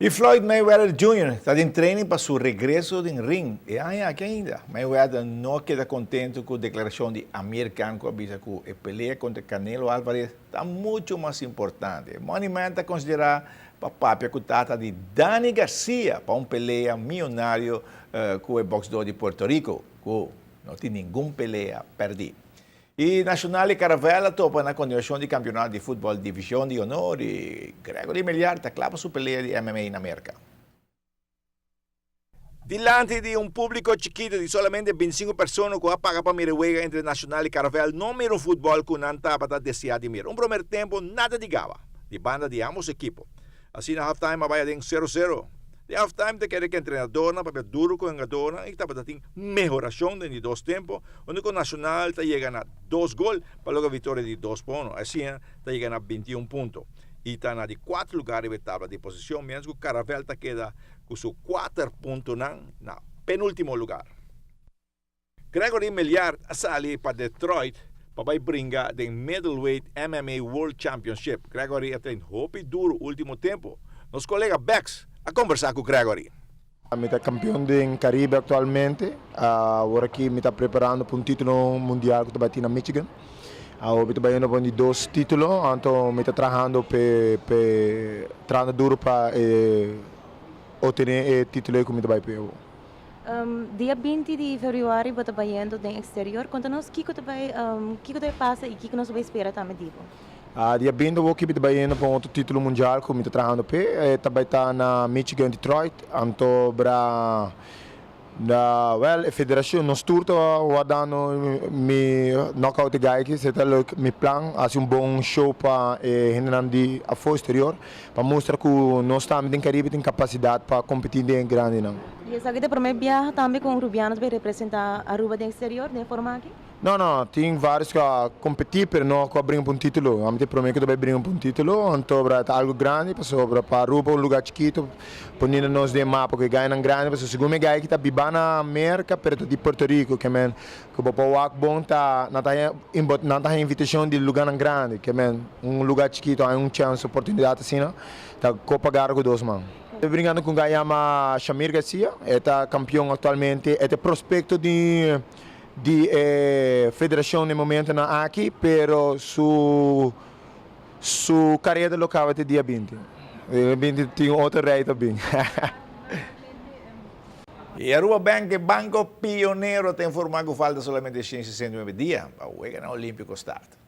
E Floyd Mayweather Jr. está em treino para seu regresso no ring. E aqui ainda, Mayweather não queda contente com a declaração de Amir Khan, que avisa que a pelea contra Canelo Álvarez está muito mais importante. Monumento a considerar para papia que trata de Danny Garcia para uma pelea milionário com o boxeador de Puerto Rico, que não tem nenhuma pelea perdida. E Nacional e Caravela topa na continuação do campeonato de futebol Divisão de Honor e Gregory Meliar está clava sua pelea de MMA na América. Diante de um público chiquito de solamente 25 pessoas que paga para mirar entre Nacional e Caravela, não mira um futebol que não estava desejado de mirar. Primeiro tempo, nada de gava, de banda de ambos equipos. Assim, na halftime, vai em 0-0. De halftime, te quer que o treinador não papel duro com o jogador e estava tendo melhoração de 2 tempos, onde o Nacional está chegando a 2 gols para a vitória de 2 pontos. Assim, está chegando a 21 pontos. E está na de 4 lugares da tabla de posição, menos que o Caravela está queda com seus 4 pontos na penúltimo lugar. Gregory Meliar sali para Detroit para brincar do Middleweight MMA World Championship. Gregory tem hope duro último tempo. Nosso colega Bex a conversar com o Gregory. Mi está campeão do Caribe atualmente. Agora aqui me está preparando para um título mundial que está na Michigan. Eu estou indo para 2 títulos, então me está trabalhando para duro para obter o título que me está para. Dia 20 de fevereiro você vai indo no exterior. Conta-nos o que você passa e o que nós vamos esperar também. Dia 20 eu vou indo para outro título mundial que me está trabalhando para. Também está na Michigan, Detroit. Então, para a federação nos turta o dando mi knockout guy que se tal mi plan hace bom show para generando a fora exterior para mostrar que nós estamos em Caribe tem capacidade para competir em grande não. E essa aqui primeiro viagem também com rubianos para representar a Aruba do exterior, de forma aqui? Não, tem vários que competir, mas não que abrir um título. A gente promete que vai abrir um título, então é algo grande, para Aruba um lugar chiquito, ponindo nos de mapa que ganham grande, porque segundo me ganha que está bibana na América, perto de Porto Rico, que men que o papo bom tá não tá invitação de lugar grande, que men um lugar chiquito, há chance, oportunidade assim, não? Tá copagar com 2 mãos. Brincando com o Gayama Shamir Garcia, é campeão atualmente, é prospecto de federação no momento na aqui, pero su carreira local até dia 20. Dia 20 tem outro rei também. E Aruba Bank, banco pioneiro, tem informado que falta solamente 169 dias para o Olímpico start.